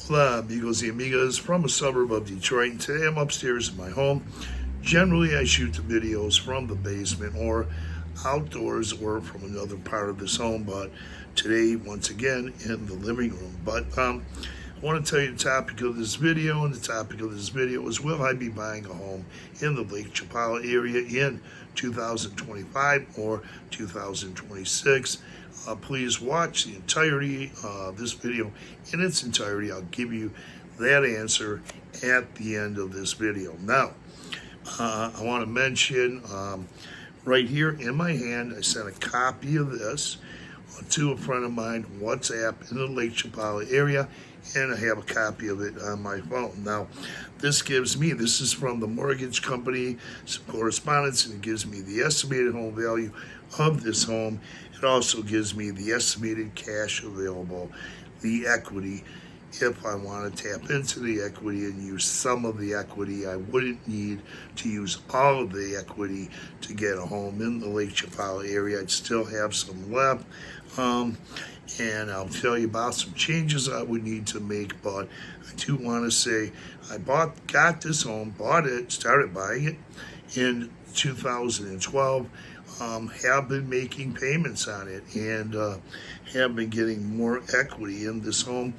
Hola, amigos y amigas, from a suburb of Detroit. And today I'm upstairs in my home. Generally, I shoot the videos from the basement or outdoors or from another part of this home, but today, once again, in the living room. But I want to tell you the topic of this video, and the topic of this video is, will I be buying a home in the Lake CHAPALA area in 2025 or 2026? Please watch the entirety of this video in its entirety. I'll give you that answer at the end of this video. Now, I want to mention right here in my hand, I sent a copy of this to a friend of mine, WhatsApp, in the Lake CHAPALA area, and I have a copy of it on my phone. Now, this is from the mortgage company, some correspondence, and it gives me the estimated home value of this home. It also gives me the estimated cash available, the equity. If I want to tap into the equity and use some of the equity, I wouldn't need to use all of the equity to get a home in the Lake CHAPALA area. I'd still have some left. And I'll tell you about some changes I would need to make, but I do want to say I got this home, started buying it in 2012. Have been making payments on it and have been getting more equity in this home.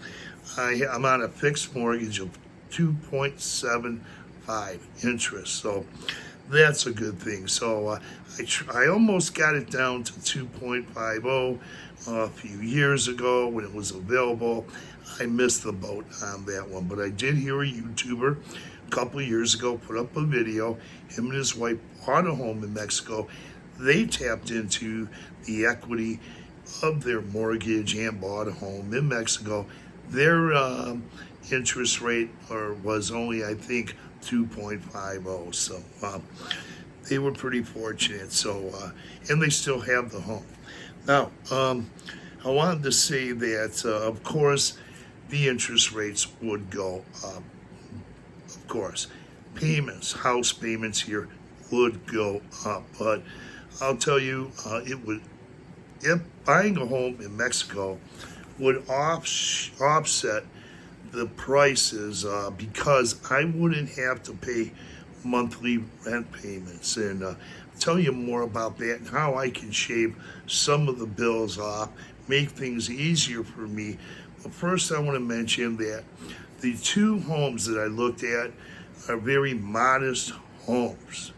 I'm on a fixed mortgage of 2.75 interest, so that's a good thing. So I almost got it down to 2.50 a few years ago when it was available. I missed the boat on that one, but I did hear a YouTuber a couple of years ago put up a video. Him and his wife bought a home in Mexico. They tapped into the equity of their mortgage and bought a home in Mexico. Their interest rate was only, I think, 2.50. So they were pretty fortunate. So and they still have the home. Now, I wanted to say that, of course, the interest rates would go up. Of course, house payments here would go up. But I'll tell you, if buying a home in Mexico would offset the prices because I wouldn't have to pay monthly rent payments. And I'll tell you more about that and how I can shave some of the bills off, make things easier for me. But first, I want to mention that the two homes that I looked at are very modest homes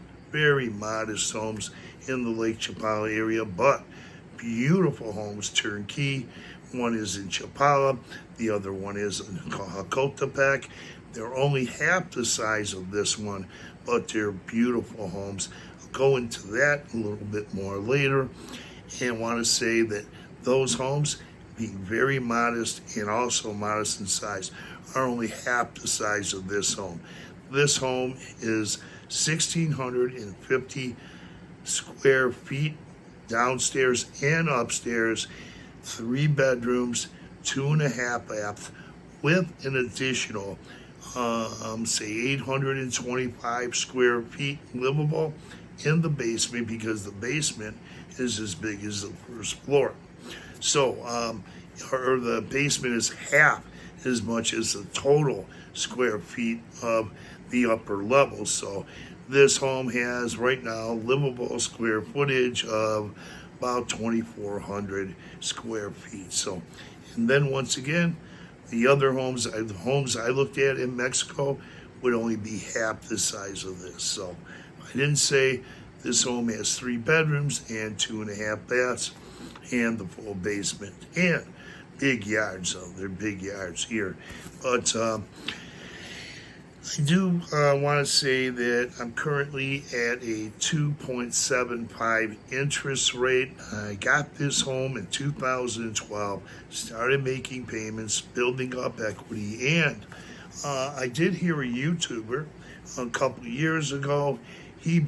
in the Lake CHAPALA area, but beautiful homes, turnkey. One is in CHAPALA, the other one is in Jacotepec. They're only half the size of this one, but they're beautiful homes. I'll go into that a little bit more later, and want to say that those homes, being very modest and also modest in size, are only half the size of this home. This home is 1,650 square feet, downstairs and upstairs, 3 bedrooms, 2.5 baths, with an additional, say 825 square feet livable in the basement, because the basement is as big as the first floor. So, the basement is half as much as the total square feet of the upper level. So this home has right now livable square footage of about 2,400 square feet. So, and then once again, the homes I looked at in Mexico would only be half the size of this. So I didn't say this home has 3 bedrooms and 2.5 baths and the full basement and big yards. So they're big yards here. But I do want to say that I'm currently at a 2.75 interest rate. I got this home in 2012, started making payments, building up equity, and I did hear a YouTuber a couple of years ago. He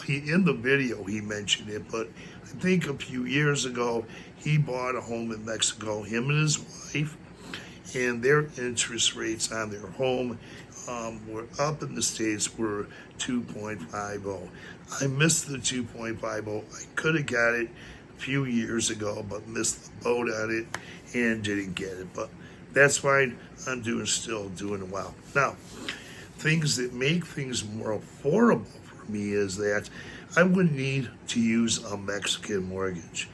in the video he mentioned it, but I think a few years ago he bought a home in Mexico, him and his wife, and their interest rates on their home were up in the States were 2.50. I missed the 2.50. I could have got it a few years ago, but missed the boat on it and didn't get it. But that's fine. I'm still doing well. Now, things that make things more affordable for me is that I wouldn't need to use a Mexican mortgage.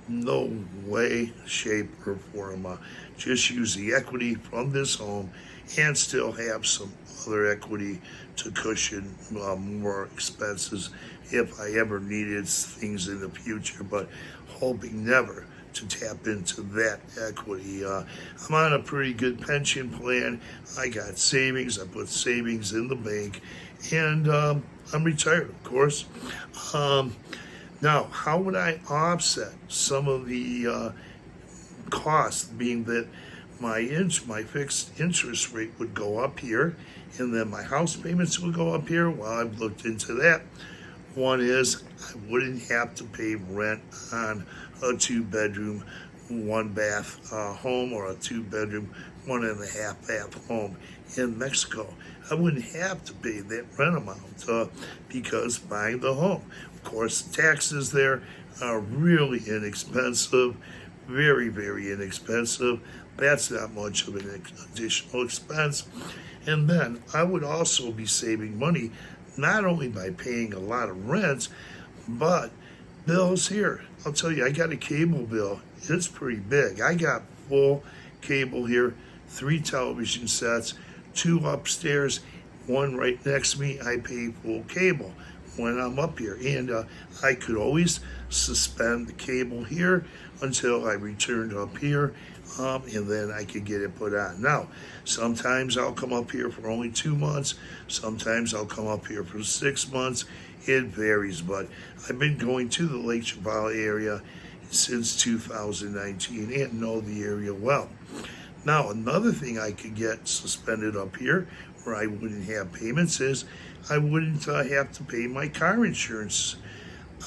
No way, shape, or form. Just use the equity from this home and still have some other equity to cushion more expenses if I ever needed things in the future, but hoping never to tap into that equity. I'm on a pretty good pension plan. I got savings. I put savings in the bank, and I'm retired, of course. Um, Now, how would I offset some of the costs, being that my fixed interest rate would go up here, and then my house payments would go up here? Well, I've looked into that. One is I wouldn't have to pay rent on a 2-bedroom, 1-bath home, or a 2-bedroom, 1.5-bath home in Mexico. I wouldn't have to pay that rent amount because buying the home. Of course, the taxes there are really inexpensive, very, very inexpensive. That's not much of an additional expense. And then I would also be saving money not only by paying a lot of rent, but bills here. I'll tell you, I got a cable bill. It's pretty big. I got full cable here, 3 television sets, 2 upstairs, 1 right next to me. I pay full cable when I'm up here. And I could always suspend the cable here until I returned up here, and then I could get it put on. Now, sometimes I'll come up here for only 2 months. Sometimes I'll come up here for 6 months. It varies, but I've been going to the Lake CHAPALA area since 2019 and know the area well. Now, another thing I could get suspended up here where I wouldn't have payments is I wouldn't have to pay my car insurance.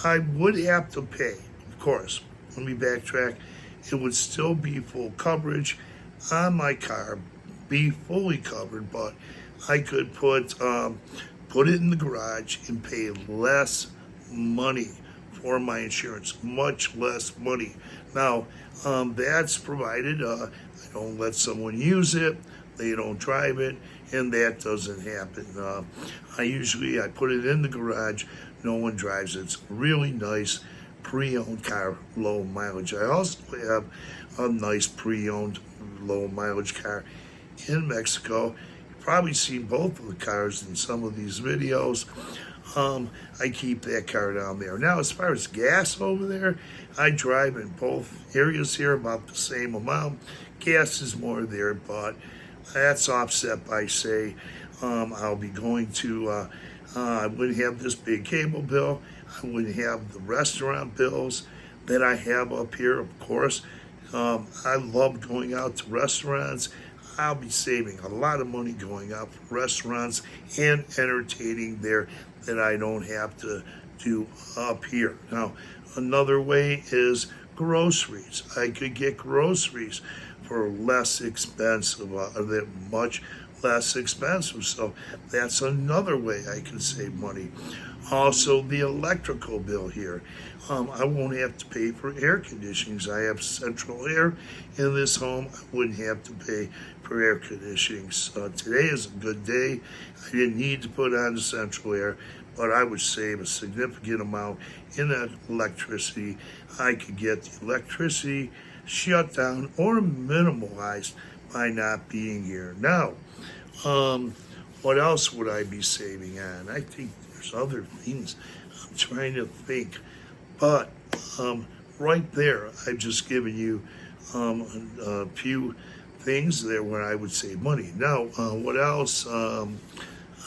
I would have to pay, of course. Let me backtrack. It would still be full coverage on my car, be fully covered, but I could put it in the garage and pay less money for my insurance, much less money. Now, that's provided I don't let someone use it, they don't drive it, and that doesn't happen. I put it in the garage, no one drives it. It's a really nice pre-owned car, low mileage. I also have a nice pre-owned low mileage car in Mexico. You've probably seen both of the cars in some of these videos. I keep that car down there. Now, as far as gas over there, I drive in both areas here about the same amount. Gas is more there, but that's offset by, say, I'll be going to, I wouldn't have this big cable bill. I wouldn't have the restaurant bills that I have up here, of course. I love going out to restaurants. I'll be saving a lot of money going out for restaurants and entertaining there that I don't have to do up here. Now, another way is groceries. I could get groceries for less expensive, much less expensive. So that's another way I can save money. Also, the electrical bill here. I won't have to pay for air conditioning. I have central air in this home. I wouldn't have to pay for air conditioning. So today is a good day. I didn't need to put on the central air, but I would save a significant amount in that electricity. I could get the electricity shut down or minimalized by not being here. Now, what else would I be saving on? I think there's other things I'm trying to think, but right there, I've just given you a few things there where I would save money. Now, what else? Well,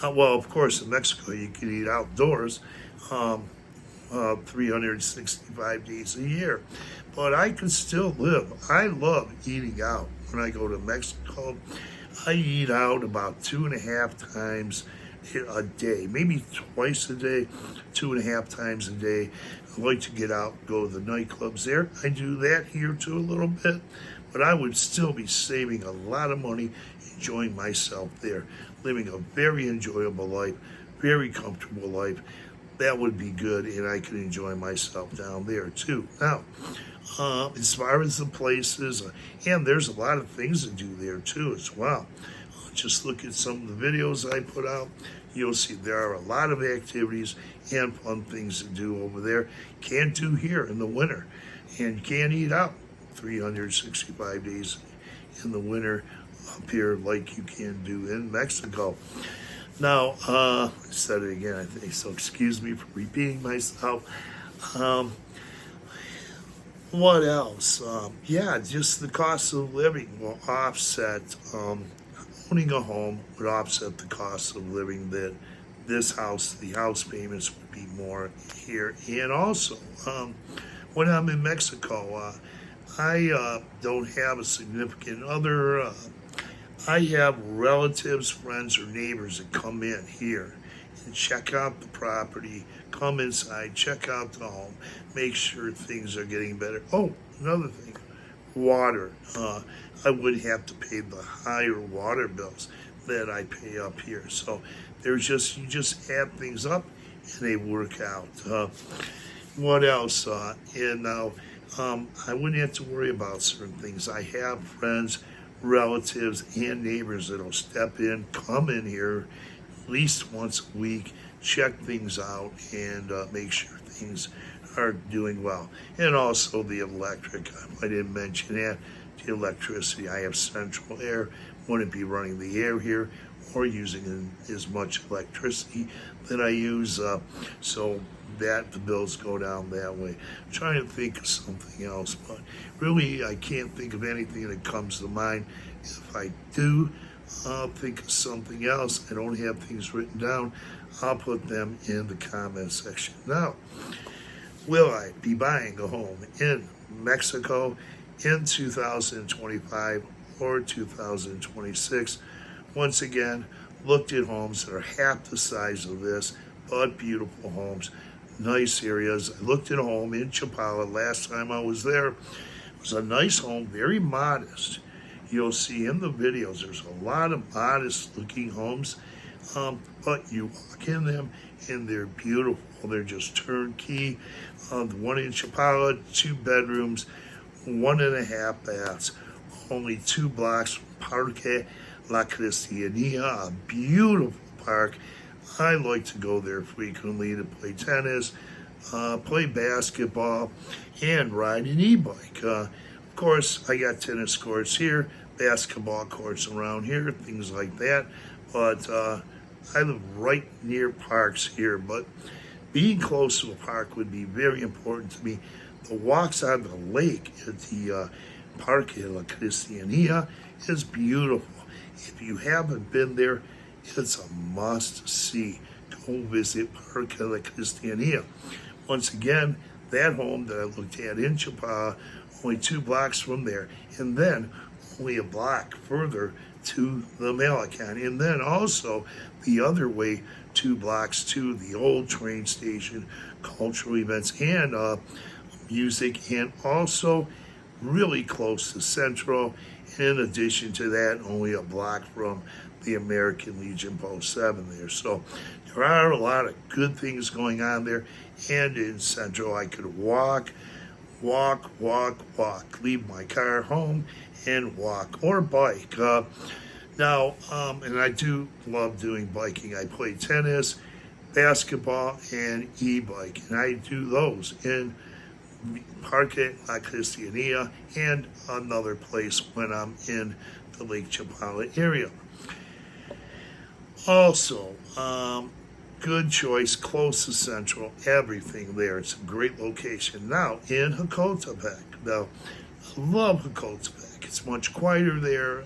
of course, in Mexico, you can eat outdoors 365 days a year, but I can still live. I love eating out. When I go to Mexico, I eat out about 2.5 times a day, maybe twice a day, 2.5 times a day. I like to get out, go to the nightclubs there. I do that here too a little bit, but I would still be saving a lot of money, enjoying myself there, living a very enjoyable life, very comfortable life. that would be good, and I could enjoy myself down there too. Now, as far as the places, and there's a lot of things to do there too as well. Just look at some of the videos I put out. You'll see there are a lot of activities and fun things to do over there. Can't do here in the winter, and you can't eat out 365 days in the winter up here like you can do in Mexico. Now, I said it again, I think, so excuse me for repeating myself. What else? Yeah, just the cost of living will offset, owning a home would offset the cost of living that this house, the house payments would be more here. And also, when I'm in Mexico, I don't have a significant other. I have relatives, friends, or neighbors that come in here and check out the property, come inside, check out the home, make sure things are getting better. Oh, another thing, water. I would have to pay the higher water bills that I pay up here. So there's you just add things up and they work out. What else? And now I wouldn't have to worry about certain things. I have friends, relatives, and neighbors that'll step in, come in here at least once a week, check things out, and make sure things are doing well. And also the electric, I didn't mention that, the electricity. I have central air, wouldn't be running the air here or using as much electricity that I use, so that the bills go down that way. I'm trying to think of something else, but really I can't think of anything that comes to mind. If I do think of something else, I don't have things written down, I'll put them in the comment section. Now, will I be buying a home in Mexico in 2025 or 2026? Once again, looked at homes that are half the size of this, but beautiful homes, nice areas. I looked at a home in Chapala last time I was there. It was a nice home, very modest. You'll see in the videos, there's a lot of modest looking homes, but you walk in them and they're beautiful. They're just turnkey. The one in Chapala, 2 bedrooms, 1.5 baths, only 2 blocks from Parque La Cristianía, a beautiful park. I like to go there frequently to play tennis, play basketball, and ride an e-bike. Of course, I got tennis courts here, basketball courts around here, things like that. But I live right near parks here, but being close to a park would be very important to me. The walks on the lake at the Parque La Cristianía is beautiful. If you haven't been there, it's a must-see. Go visit Parque La Cristianía. Once again, that home that I looked at in Chapala, only 2 blocks from there, and then only a block further to the Malecon, and then also the other way 2 blocks to the old train station, cultural events, and music, and also really close to Central. In addition to that, only a block from the American Legion Post 7 there. So there are a lot of good things going on there. And in Central, I could walk, leave my car home and walk or bike. Now, and I do love doing biking. I play tennis, basketball, and e-bike. And I do those in Parque La Cristianía and another place when I'm in the Lake Chapala area. Also, good choice, close to Central, everything there. It's a great location. Now, in Jacotepec. Now, I love Jacotepec. It's much quieter there.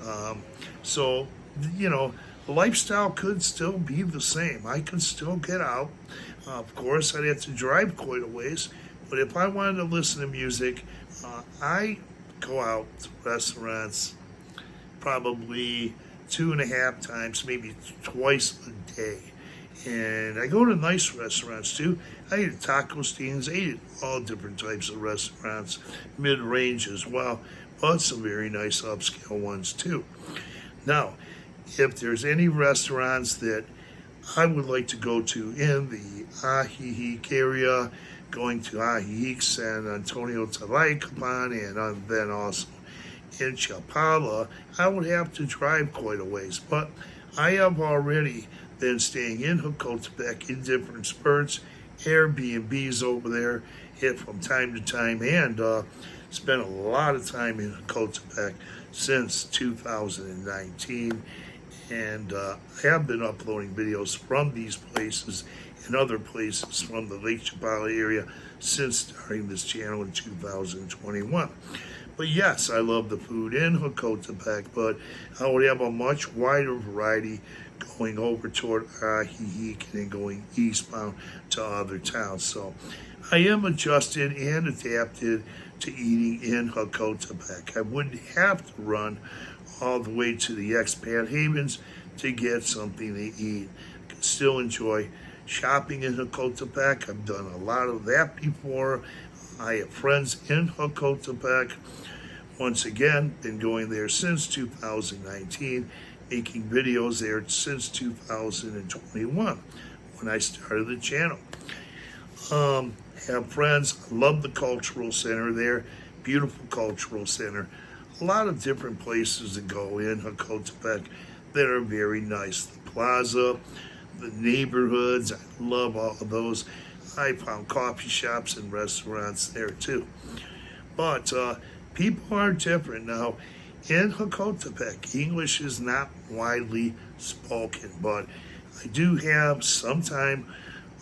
So, you know, the lifestyle could still be the same. I could still get out. Of course, I'd have to drive quite a ways. But if I wanted to listen to music, I go out to restaurants probably 2.5 times, maybe twice a day. And I go to nice restaurants too. I eat at taco stands, I eat at all different types of restaurants, mid-range as well, but some very nice upscale ones too. Now, if there's any restaurants that I would like to go to in the Ajijic area, going to Ajijic, San Antonio, Tlacopan, and then also in Chapala. I would have to drive quite a ways, but I have already been staying in Jocotepec in different spurts, Airbnbs over there, hit from time to time, and spent a lot of time in Jocotepec since 2019. And I have been uploading videos from these places and other places from the Lake Chapala area since starting this channel in 2021. But yes, I love the food in Jocotepec, but I would have a much wider variety going over toward Ajijic and then going eastbound to other towns. So I am adjusted and adapted to eating in Jocotepec. I wouldn't have to run all the way to the expat havens to get something to eat. I can still enjoy shopping in Jocotepec. I've done a lot of that before. I have friends in Jocotepec. Once again, been going there since 2019, making videos there since 2021 when I started the channel. Have friends, love the cultural center there, beautiful cultural center. A lot of different places to go in Jocotepec that are very nice. The plaza, the neighborhoods, I love all of those. I found coffee shops and restaurants there too. But people are different now. In Jocotepec, English is not widely spoken, but I do have some time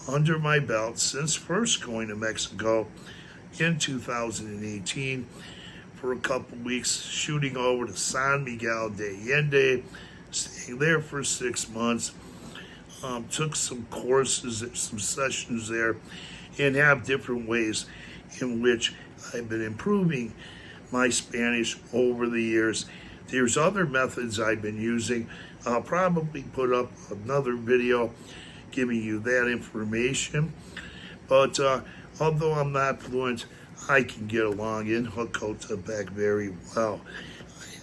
under my belt since first going to Mexico in 2018 for a couple weeks, shooting over to San Miguel de Allende, staying there for 6 months. Took some courses, some sessions there, and have different ways in which I've been improving my Spanish over the years. There's other methods I've been using. I'll probably put up another video giving you that information. But although I'm not fluent, I can get along in Jocotepec very well.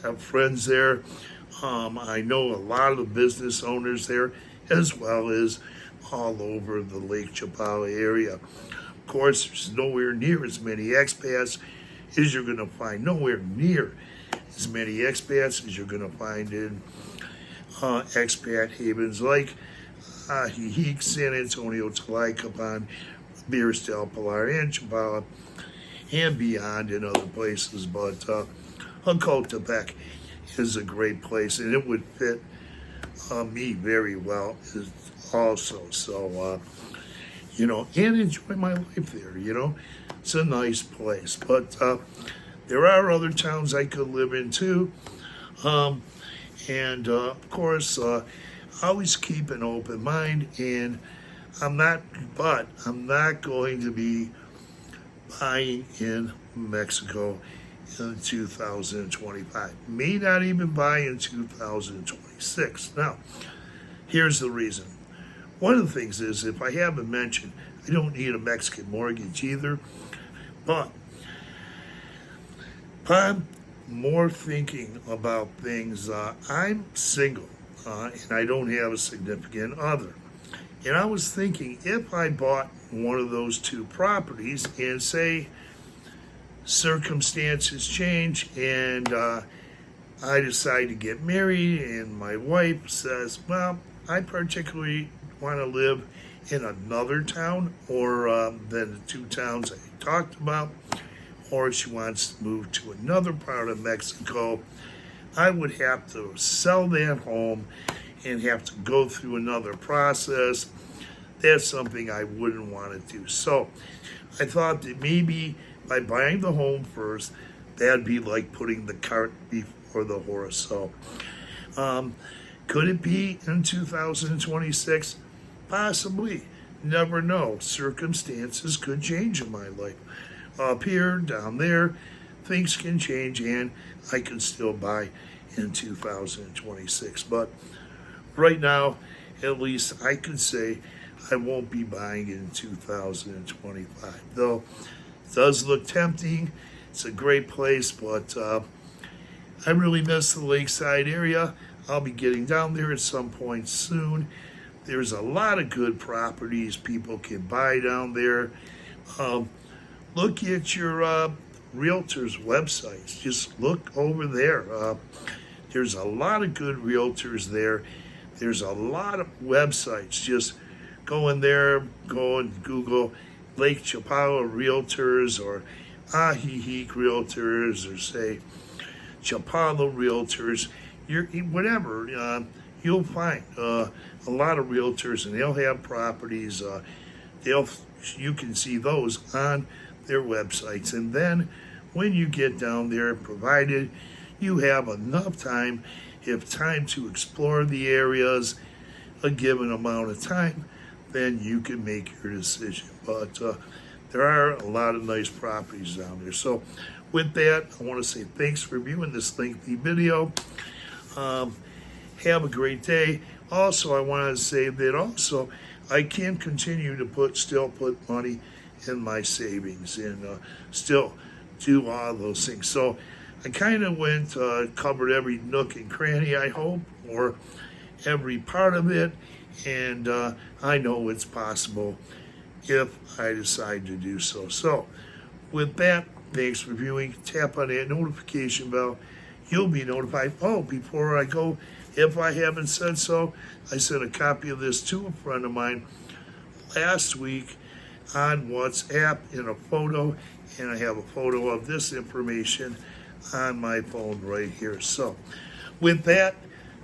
I have friends there. I know a lot of the business owners there, as well as all over the Lake Chapala area. Of course, there's nowhere near as many expats as you're going to find, nowhere near as many expats as you're going to find in expat havens like Ajijic, San Antonio, Tlacopan, Beers del Pilar, and Chapala, and beyond in other places. But Jocotepec is a great place, and it would fit me very well also. So, and enjoy my life there, It's a nice place. But there are other towns I could live in too. And of course, always keep an open mind, and I'm not going to be buying in Mexico in 2025. May not even buy in 2026. Now, here's the reason. One of the things is, if I haven't mentioned, I don't need a Mexican mortgage either, but I'm more thinking about things. I'm single, and I don't have a significant other. And I was thinking, if I bought one of those two properties and say circumstances change and I decide to get married and my wife says, well, I particularly want to live in another town or than the two towns I talked about, or she wants to move to another part of Mexico, I would have to sell that home and have to go through another process. That's something I wouldn't want to do. So I thought that maybe by buying the home first, that'd be like putting the cart before the horse. So could it be in 2026? Possibly. Never know. Circumstances could change in my life. Up here, down there, things can change, and I can still buy in 2026. But right now, at least I could say I won't be buying in 2025. Though it does look tempting. It's a great place, but I really miss the lakeside area. I'll be getting down there at some point soon. There's a lot of good properties people can buy down there. Um, Look at your realtors' websites. Just look over there. There's a lot of good realtors there. There's a lot of websites. Just go in there, go and Google Lake Chapala Realtors or Ahihi Realtors or say Chapala Realtors. Whatever. You'll find a lot of realtors, and they'll have properties. You can see those on their websites, and then when you get down there, provided you have enough time, if time to explore the areas, a given amount of time, then you can make your decision. But there are a lot of nice properties down there. So with that, I want to say thanks for viewing this lengthy video. Have a great day. Also, I want to say that also I can continue to still put money in my savings and still do all those things. So I kind of covered every nook and cranny, I hope, or every part of it. And I know it's possible if I decide to do so. So with that, thanks for viewing. Tap on that notification bell. You'll be notified. Oh, before I go, if I haven't said so, I sent a copy of this to a friend of mine last week on WhatsApp in a photo, and I have a photo of this information on my phone right here. So with that,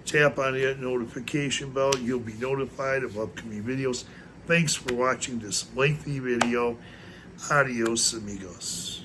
tap on that notification bell. You'll be notified of upcoming videos. Thanks for watching this lengthy video. Adios, amigos.